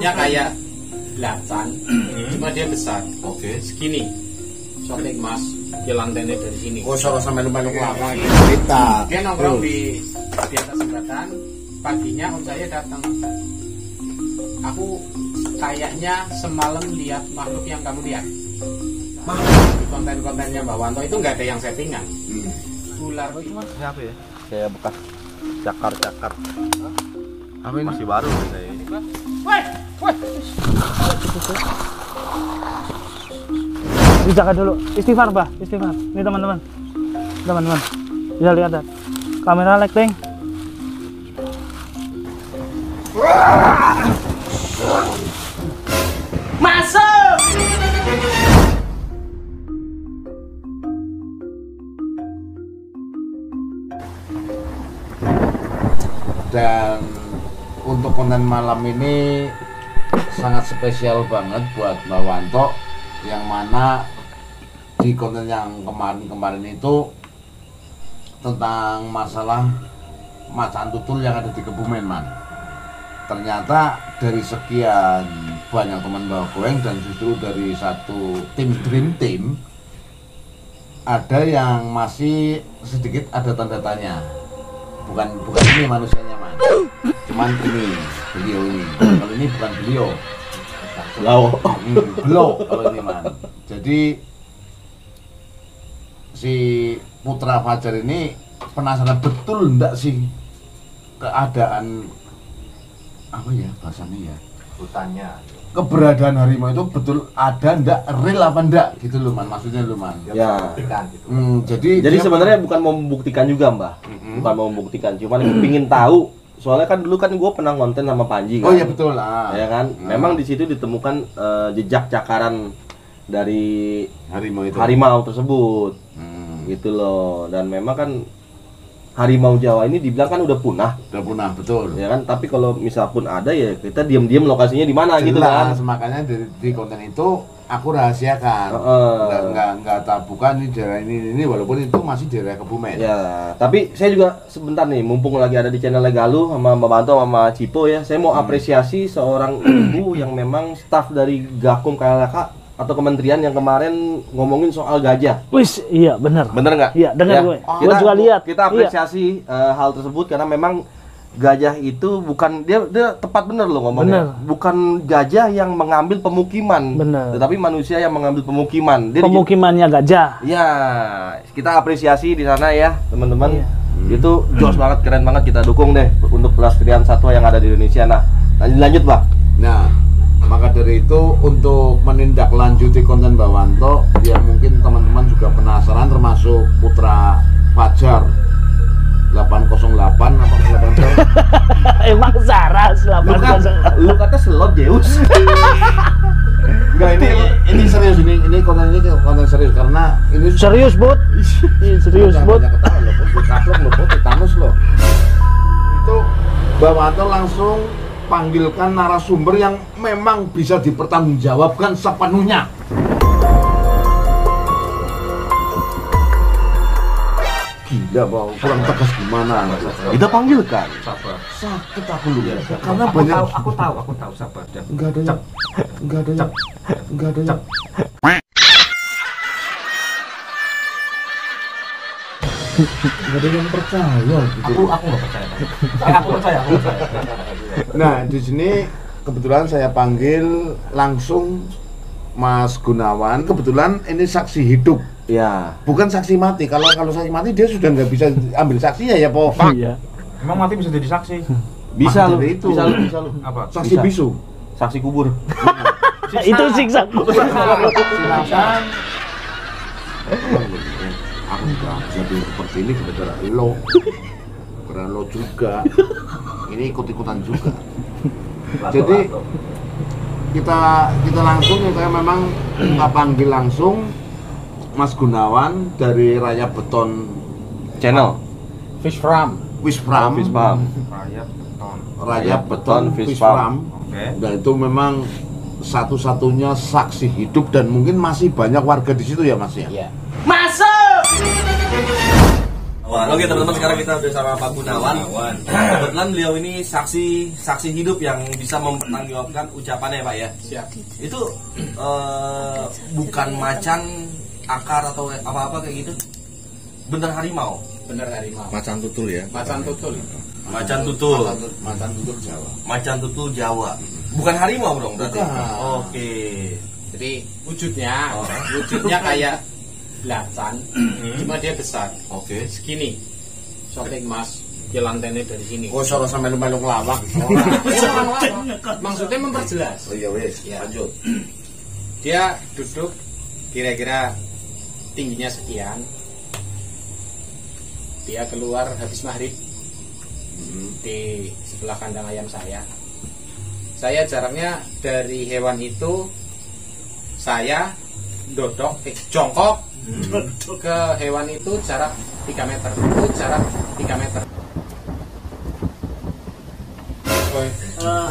Ya kayak belacan, cuma dia besar. Oke. Segini. Sotek mas, dia lantainya dari sini. Oh, soal sampai lupa lagi cerita. Dia nongkrong di atas jembatan. Paginya om saya datang. Aku kayaknya semalam lihat makhluk yang kamu lihat. Di konten-kontennya Mbak Wanto itu nggak ada yang settingan. Ular itu mas. Ini apa ya? Kayak bekas cakar-cakar. Apa ini? Masih baru saya ini. Woi, woi. Dijaga dulu, istighfar bah, istighfar. Ini teman-teman, bisa lihat kan? Kamera lighting. Masuk. Dan untuk konten malam ini sangat spesial banget buat Mbak Wanto, yang mana di konten yang kemarin itu tentang masalah macan tutul yang ada di Kebumen, Man. Ternyata dari sekian banyak teman bawa goeng dan justru dari satu tim Dream Team ada yang masih sedikit ada tanda tanya. Bukan ini manusianya, Man. Cuman ini beliau ini. Kalau ini bukan beliau. Beliau kalau ini, Man. Jadi si Putra Fajar ini penasaran betul enggak sih keadaan apa ya bahasanya ya, Hutannya. keberadaan harimau itu betul ada enggak, real apa enggak gitu loh, Man, maksudnya loh, Man. Ya. Gitu. Jadi Sebenarnya bukan mau membuktikan juga, Mbah. Bukan mau membuktikan, cuman pingin tahu. Soalnya kan dulu kan gue pernah konten sama Panji kan. Oh iya betul lah. Ya kan. Memang di situ ditemukan jejak cakaran dari harimau tersebut. Gitu loh. Dan memang kan harimau Jawa ini dibilang kan udah punah. Udah punah, betul. Ya kan, tapi kalau misal pun ada ya kita diam-diam lokasinya di mana gitu kan. Makanya di konten itu aku rahasiakan. Enggak bukan ini daerah ini walaupun itu masih daerah Kebumen. Ya, tapi saya juga sebentar nih, mumpung lagi ada di channel Galuh sama Mbak Banto sama Cipo ya, saya mau apresiasi seorang ibu yang memang staf dari Gakum KLK atau kementerian yang kemarin ngomongin soal gajah. Wis, iya benar. Bener nggak? Iya, dengar Ya, gue. Gue juga lihat. Kita apresiasi hal tersebut karena memang gajah itu bukan dia tepat bener loh ngomongnya. Bener. Bukan gajah yang mengambil pemukiman, Bener. tetapi manusia yang mengambil pemukiman. Pemukimannya gajah. Ya, kita apresiasi di sana ya, teman-teman. Iya. Itu jos banget, keren banget, kita dukung deh untuk pelestarian satwa yang ada di Indonesia. Nah, lanjut, Bang. Nah, maka dari itu untuk menindaklanjuti konten Mbak Wanto, ya mungkin teman-teman juga penasaran, termasuk Putra Fajar 808 apa 808. Emang Saras 808. Lu kata slot Zeus. Enggak, ini serius, ini konten serius karena ini Serius, Bud. Iya, serius, Bud. Banyak ketawa loh, Bud kaplok loh, Bud Titanus loh. Itu Mbak Wanto langsung panggilkan narasumber yang memang bisa dipertanggungjawabkan sepenuhnya. Gila, Bang, kurang tegas gimana? Kita panggilkan. Sabar. Sakit aku lu ya. Sabar. Karena Aku banyak. tahu sabar. Enggak ada yang. Enggak ada yang. Enggak ada yang. Enggak ada yang percaya gitu. Aku nggak percaya. Aku percaya. Nah, di sini kebetulan saya panggil langsung Mas Gunawan. Kebetulan ini saksi hidup. Ya. Bukan saksi mati. Kalau saksi mati dia sudah nggak bisa ambil saksinya ya, Po. Iya. Emang mati bisa jadi saksi? Bisa Maka lu, dari itu. bisa lu. Apa? Saksi Bisa. bisu. Saksi kubur. Itu siksa. Silakan. Aku juga jadi seperti ini gara-gara lo juga. Ini ikut-ikutan juga. Jadi kita langsung ya, memang kita panggil langsung Mas Gunawan dari Raya Beton Channel. Fish farm. Wisfram. Raya Beton Fish Fish Farm. Oke. Dan itu memang satu-satunya saksi hidup dan mungkin masih banyak warga di situ ya, Mas ya. Iya. Masuk. Wah, oke teman-teman, sekarang kita udah sama Pak Gunawan. Kebetulan beliau ini saksi hidup yang bisa mempertanggungjawabkan ucapannya, Pak ya. Siap. Itu bukan macan, akar atau apa-apa kayak gitu. Bener harimau. Bener harimau. Macan tutul ya. Macan tutul. Macan tutul. Macan tutul Jawa. Macan tutul Jawa. Bukan harimau dong berarti. Bukan. Oke. Jadi wujudnya kayak belacan, cuma dia besar. Oke. Segini. Shooting mas, dia lantainya dari sini. Oh, soro sampai melu ngelawak. Maksudnya memperjelas. Oh iya wes, Ya. lanjut. Dia duduk kira-kira tingginya sekian. Dia keluar habis maghrib di sebelah kandang ayam saya. Saya jaraknya dari hewan itu, saya jongkok ke hewan itu jarak 3 meter. Itu jarak 3 meter.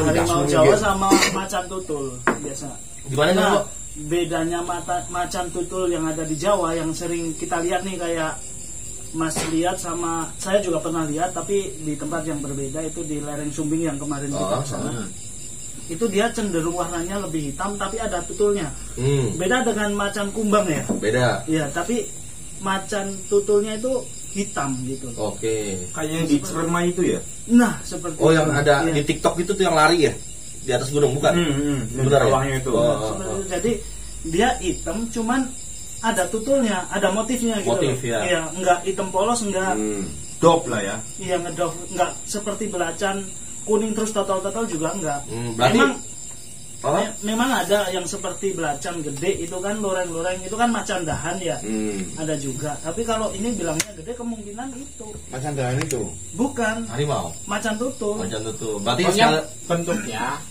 Harimau Jawa sama macan tutul biasa. Gimana nih, Nah, Pak? bedanya macan tutul yang ada di Jawa yang sering kita lihat nih, kayak Mas lihat sama saya juga pernah lihat, tapi di tempat yang berbeda, itu di lereng Sumbing yang kemarin kita kesana. Itu dia cenderung warnanya lebih hitam tapi ada tutulnya. Beda dengan macan kumbang ya. Beda. Iya, tapi macan tutulnya itu hitam gitu. Oke. Kayak yang di Cermai itu ya? Nah, seperti Oh, yang ada iya. di TikTok itu tuh yang lari ya? Di atas gunung bukan? Yang Benar ya? bawahnya itu. Seperti itu. Jadi dia hitam, cuman ada tutulnya, ada motifnya gitu. Motif, ya. Iya, enggak hitam polos, enggak. Dop lah ya. Iya, ngedov, enggak seperti belacan kuning terus total juga enggak. Berarti Memang ada yang seperti belacan gede itu kan, loreng-loreng itu kan macan dahan ya. Ada juga. Tapi kalau ini bilangnya gede, kemungkinan itu. Macan dahan itu. Bukan harimau. macan tutul. Macan tutul. Berarti Pokoknya bentuknya,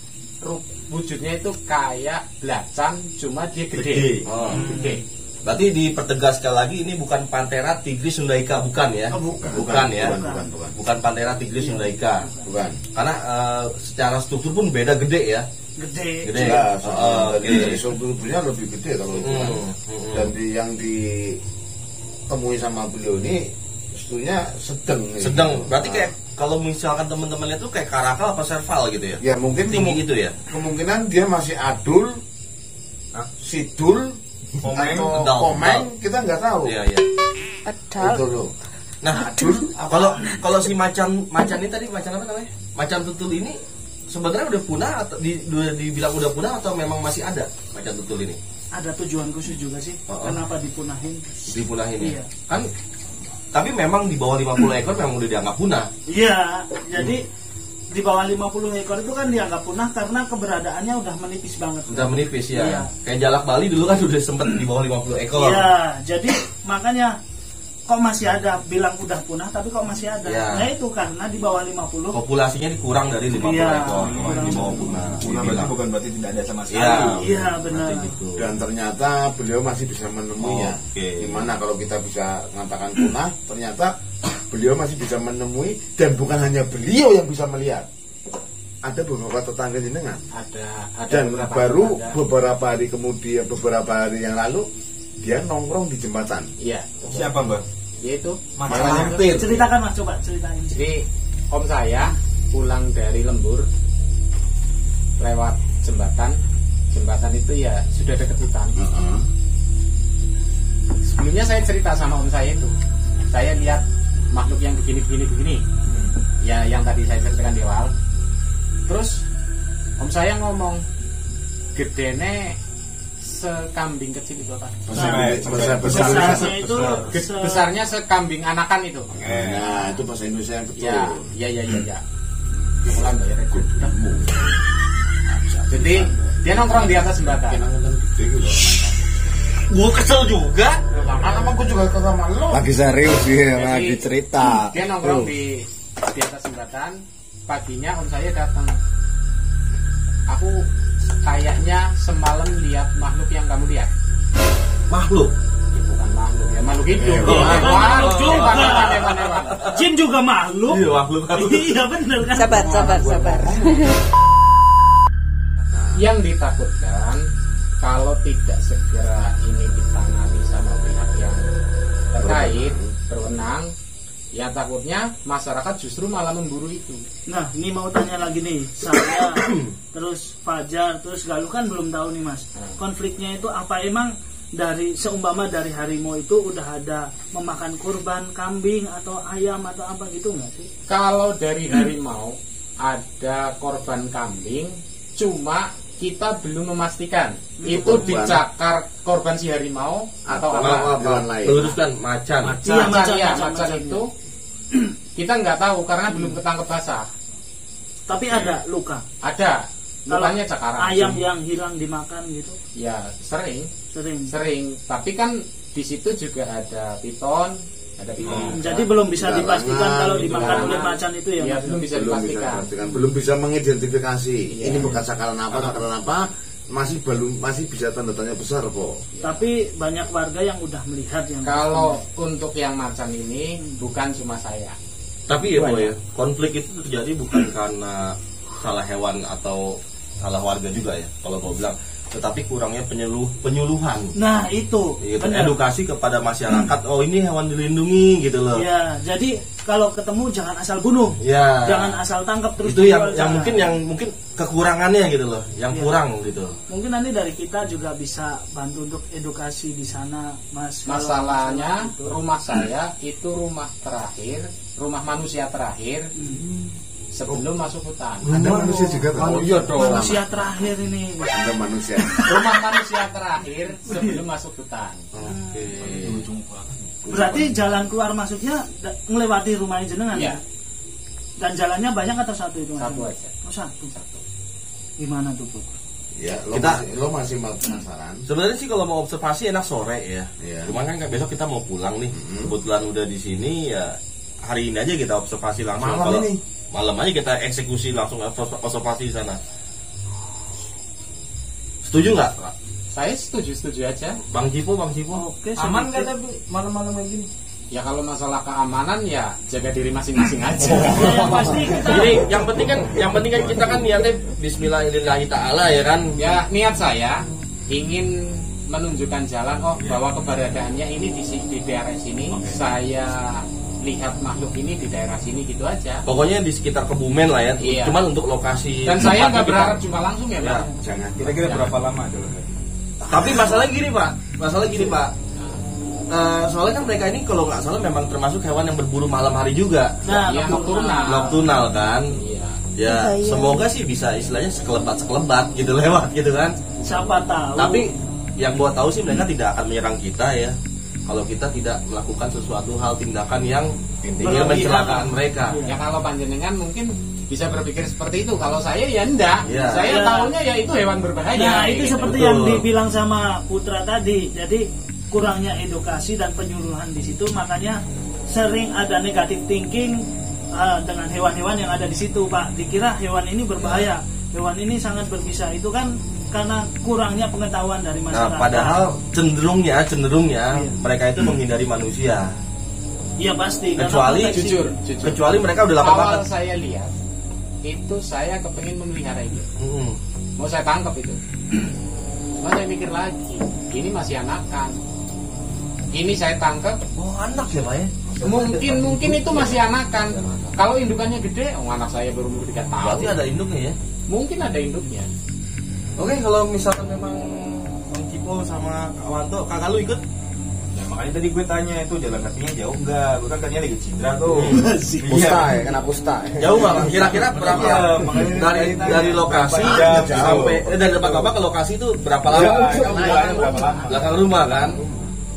wujudnya itu kayak belacan, cuma dia gede. Oh. Gede. Berarti dipertegas sekali lagi, ini bukan Panthera tigris sundaika, bukan ya? Oh, bukan. Bukan ya? Bukan. Bukan Panthera tigris sundaika. Bukan. Karena secara struktur pun beda gede ya. Gede. Gede. Jelas. Oke. Dari strukturnya lebih gede kalau itu kan. Dan yang ditemui sama beliau ini strukturnya sedang. Sedang. Gitu. Berarti Nah, kayak kalau misalkan teman-teman lihat tuh kayak karakal apa serval gitu ya? ya mungkin Tinggi gitu ya? kemungkinan dia masih adul, sidul, Komeng, atau edal, komeng, edal. kita nggak tahu. Iya, iya. Itu loh. Nah, kalau si macan ini tadi macan apa namanya? Macan tutul ini sebenarnya udah punah atau dibilang udah punah atau memang masih ada macan tutul ini? Ada tujuan khusus juga sih. Kenapa dipunahin? Dipunahin ya? Iya. Kan tapi memang di bawah 50 ekor memang udah dianggap punah. Iya, jadi di bawah 50 ekor itu kan dianggap punah karena keberadaannya udah menipis banget. Udah menipis ya. Iya. Kayak jalak Bali dulu kan udah sempet di bawah 50 ekor. Iya, jadi makanya kok masih ada, bilang udah punah tapi kok masih ada. Iya. Nah itu karena di bawah 50. Populasinya dikurang dari 50 Iya, ekor kurang. di bawah punah. Punah berarti bukan berarti tidak ada sama sekali. Iya. Iya benar. Gitu. Dan ternyata beliau masih bisa menemuinya. Oke. Gimana kalau kita bisa mengatakan punah, ternyata beliau masih bisa menemui, dan bukan hanya beliau yang bisa melihat. Ada beberapa tetangga jenengan. Ada Dan beberapa baru ada. beberapa hari kemudian, beberapa hari yang lalu, dia nongkrong di jembatan. Iya. Siapa, Mbak? Yaitu Macan Lampir. Ceritakan Mas, coba ceritain. jadi om saya pulang dari lembur lewat jembatan itu ya sudah dekat hutan. Sebelumnya saya cerita sama om saya itu, saya lihat makhluk yang begini ya, yang tadi saya ceritakan di awal. Terus om saya ngomong, gedene sekambing kecil itu apa? Besarnya itu Besarnya sekambing anakan itu. Nah, itu bahasa Indonesia yang betul. Ya. Pelan bayar rekod. Jadi dia nongkrong di atas jembatan. Gua kesel juga. Karena aku juga ke sama lo. Lagi serius sih, Jadi, lagi cerita. Dia nongkrong di atas jembatan. Paginya om saya datang. Aku kayaknya semalam lihat makhluk yang kamu lihat. Makhluk. Ya, bukan makhluk ya, makhluk hidup. Makhluk juga. Hewan. Jin juga makhluk. Iya, makhluk. Iya benar kan. Sabar. Yang ditakutkan kalau tidak segera ini ditangani sama pihak yang terkait berwenang, Ya takutnya masyarakat justru malah memburu itu. Nah, ini mau tanya lagi nih, saya terus Fajar, terus Galuh kan belum tahu nih Mas. Konfliknya itu apa, emang dari seumpama dari harimau itu udah ada memakan kurban kambing atau ayam atau apa gitu nggak sih? Kalau dari harimau ada korban kambing, cuma kita belum memastikan itu korban. dicakar korban si harimau atau apa. hewan lain. Luruskan macan. Iya, Macan macan itu kita nggak tahu karena belum ketangkep basah. Tapi ada luka. Ada Kalau lukanya cakaran. ayam yang hilang dimakan gitu Ya sering. sering. Tapi kan di situ juga ada piton, ada piton. Jadi belum bisa Garangan, dipastikan kalau gitu. dimakan oleh Garangan. macan itu ya. Iya, Mas? belum bisa belum bisa dipastikan. dipastikan, belum bisa mengidentifikasi Iya. ini bukan sakaran apa, masih bisa tanda tanya besar kok. Tapi banyak warga yang udah melihat yang Kalau untuk yang macan ini bukan cuma saya. Tapi ya Boy, konflik itu terjadi bukan karena salah hewan atau salah warga juga ya, kalau mau bilang. Tetapi kurangnya penyuluhan. Nah itu Gitu, benar. edukasi kepada masyarakat. Oh ini hewan dilindungi gitu loh. Ya, jadi kalau ketemu jangan asal bunuh, Ya. jangan asal tangkap terus. Itu dijual, yang jangan. mungkin kekurangannya gitu loh, yang Iya. kurang gitu. Mungkin nanti dari kita juga bisa bantu untuk edukasi di sana, Mas. Kalau Masalahnya masalah itu. rumah saya itu rumah terakhir, rumah manusia terakhir sebelum masuk hutan. Anda manusia juga kan? Iya dong. Manusia terakhir ini. Anda manusia. Rumah manusia terakhir sebelum masuk hutan. Oke. Berarti jalan keluar masuknya melewati rumah jenengan. Iya. Dan jalannya banyak atau satu itu? Mas? Satu aja. Oh, satu. Gimana tuh, Put? Ya, Kita- lo masih mau penasaran. Sebenarnya sih kalau mau observasi enak sore ya. Iya. Cuman kan besok kita mau pulang nih. Kebetulan udah di sini ya, hari ini aja kita observasi langsung. Malam Kalau ini? malam aja kita eksekusi langsung observasi di sana. Setuju nggak, Pak? Saya setuju aja. Bang Cipo? Oke, Aman sedikit. nggak tapi malam-malam kayak gini? Ya kalau masalah keamanan ya jaga diri masing-masing aja. Ya, yang pasti kita Jadi yang penting kan kita kan niatnya Bismillahirrahmanirrahim ya kan. Ya niat saya ingin menunjukkan jalan bahwa keberadaannya ini di daerah sini. Saya lihat makhluk ini di daerah sini gitu aja. Pokoknya di sekitar Kebumen lah ya. Iya. Cuman untuk lokasi Dan saya tempatnya nggak kita- berharap cuma langsung ya, Ya. Pak. Jangan. Kira-kira berapa lama jalan kaki? Tapi masalahnya gini Pak. Soalnya kan mereka ini kalau nggak salah memang termasuk hewan yang berburu malam hari juga. Nah, Iya, nocturnal. Nocturnal kan. Iya. Ya semoga sih bisa istilahnya sekelebat gitu lewat gitu kan. siapa tahu. Tapi yang gua tahu sih mereka tidak akan menyerang kita ya. Kalau kita tidak melakukan sesuatu hal tindakan yang ingin mencelakakan mereka. Ya kalau panjenengan mungkin bisa berpikir seperti itu. Kalau saya ya enggak. Iya. Saya Iya. tahunya ya itu hewan berbahaya. Nah, kayak itu gitu. seperti Betul. yang dibilang sama Putra tadi. Jadi kurangnya edukasi dan penyuluhan di situ, makanya sering ada negatif thinking dengan hewan-hewan yang ada di situ, Pak. Dikira hewan ini berbahaya, hewan ini sangat berbisa. Itu kan karena kurangnya pengetahuan dari Nah, masyarakat. padahal cenderungnya Iya. mereka itu menghindari manusia. Iya pasti. karena Kecuali proteksi. jujur. Kecuali mereka udah lapar Awal banget. saya lihat itu saya kepengen memelihara itu. Mm-mm. Mau saya tangkap itu. Cuma saya mikir lagi, ini masih anakan. Ini saya tangkap, Oh anak ya Pak ya? mungkin itu masih anakan. Kalau indukannya gede, anak saya baru umur 3 tahun. Berarti ada induknya ya? Mungkin ada induknya. Oke, kalau misalkan memang Bang Cipo sama Kak Wanto, kakak lu ikut? Ya makanya tadi gue tanya itu jalan kakinya jauh enggak? Gue kan tanya lagi Cindra tuh. Pusta ya, kena pusta. Jauh nggak Bang? Kira-kira berapa? Iya, makanya dari lokasi berapa jam, sampai dari tempat bapak ke lokasi itu berapa lama? Ya, itu jalannya berapa lama? Belakang rumah kan?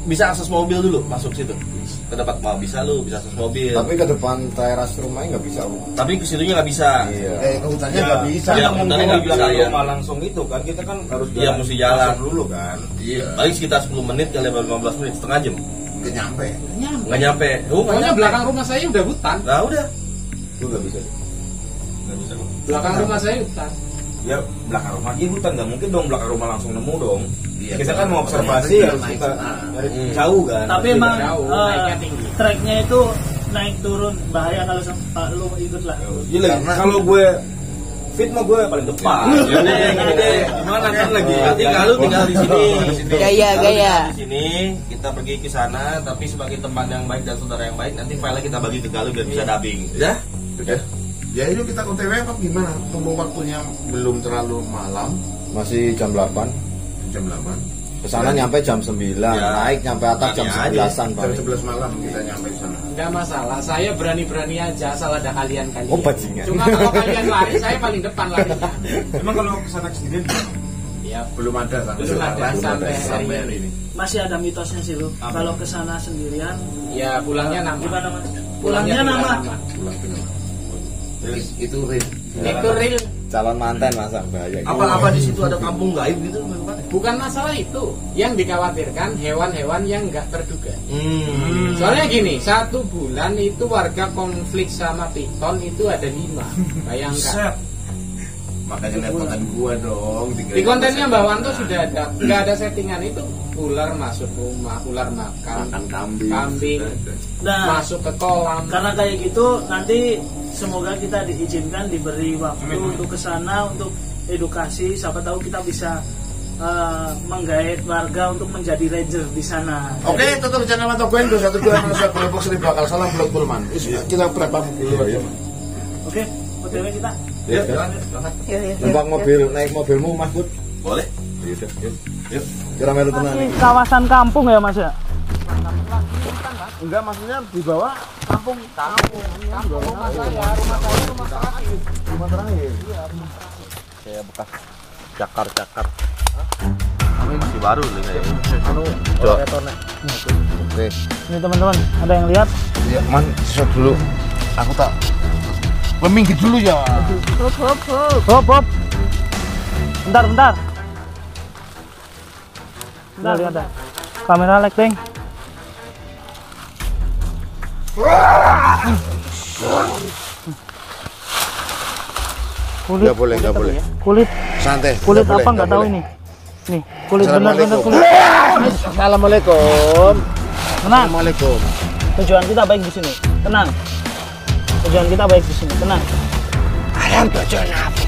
Bisa akses mobil dulu masuk situ. Ke tempat mau bisa akses mobil. Tapi ke depan teras rumahnya nggak bisa. Tapi ke situnya nggak bisa. Ke hutannya nggak bisa. Ya, Yang hutannya mungkin nggak bisa, ya. rumah langsung itu kan kita kan harus Iya, mesti jalan. dulu kan. Iya. Paling sekitar 10 menit kali 15 menit, setengah jam. Nggak nyampe. Nggak nyampe. Oh, nggak Pokoknya nyampe. belakang rumah saya udah hutan. Nah udah. Itu nggak bisa. Nggak bisa kok. Belakang rumah saya hutan. Ya belakang rumah aja hutan, nggak mungkin dong belakang rumah langsung nemu dong. Iya, Kita kan mau observasi iya, harus naik kita sana. dari jauh kan. Tapi Harus emang jauh, naiknya tinggi. treknya itu naik turun bahaya kalau lu ikut lah. Gila, Karena- kalau gue Fit mah gue paling depan. Jadi gini deh, gimana kan lagi? Nanti Galuh tinggal di sini. Gaya. Di sini kita pergi ke sana, tapi sebagai teman yang baik dan saudara yang baik, nanti file kita bagi ke Galuh biar bisa dubbing. Ya? Ya itu kita OTW apa gimana? Tunggu waktunya belum terlalu malam. Masih jam 8. Jam 8. Kesana nyampe jam 9, naik nyampe atas jam 11-an Jam 11 malam kita nyampe di sana. Enggak masalah, saya berani-berani aja asal ada kalian. Oh, bajingan. Cuma kalau kalian lari, saya paling depan larinya. Emang kalau kesana sendirian Ya, Belum ada sampai hari ini. Masih ada mitosnya sih lu. Kalau ke sana sendirian, Ya, pulangnya nama. gimana Mas? Pulangnya nama. Pulang ke nama. Itu real. Itu real. calon mantan masa bahaya. Apa di situ ada kampung gaib gitu? Bukan masalah itu. Yang dikhawatirkan hewan-hewan yang nggak terduga. Soalnya gini, 1 bulan itu warga konflik sama piton itu ada 5. Bayangkan. Makanya lihat konten gua dong. Di kontennya Mbak Wanto sudah ada, nggak ada settingan itu. Ular masuk rumah, ular makan kambing, Nah, masuk ke kolam. karena kayak gitu nanti semoga kita diizinkan diberi waktu untuk ke sana untuk edukasi. Siapa tahu kita bisa menggait warga untuk menjadi ranger di sana. Oke, tutup channel Wanto Gwendo 12 manusia kelompok Sri Bakal Salam Blok Bulman. Kita berapa dulu aja. Oke, OTW kita. Ya, Numpang mobil, naik mobilmu Mas Bud. boleh. Yuk. Kira melu tenan Ini iki. kawasan kampung ya Mas ya? Enggak, maksudnya di bawah kampung. Rumah saya, rumah terakhir. Rumah terakhir. Kayak bekas cakar-cakar. Ini masih baru nih kayaknya. Coba. Oke. Ini teman-teman, ada yang lihat? Ya, Man, shot dulu. Aku tak minggir dulu ya. Hop. Bentar. Lihat ada. Kamera lighting. Kulit. Enggak boleh. Kulit. Santai. Kulit Nggak apa boleh, nggak tahu boleh. ini. Nih, kulit benar-benar Assalamualaikum. kulit. Assalamualaikum. Tenang. Assalamualaikum. Tujuan kita baik di sini. Tenang. Tujuan kita baik di sini. Tenang. Ayam bojo napa?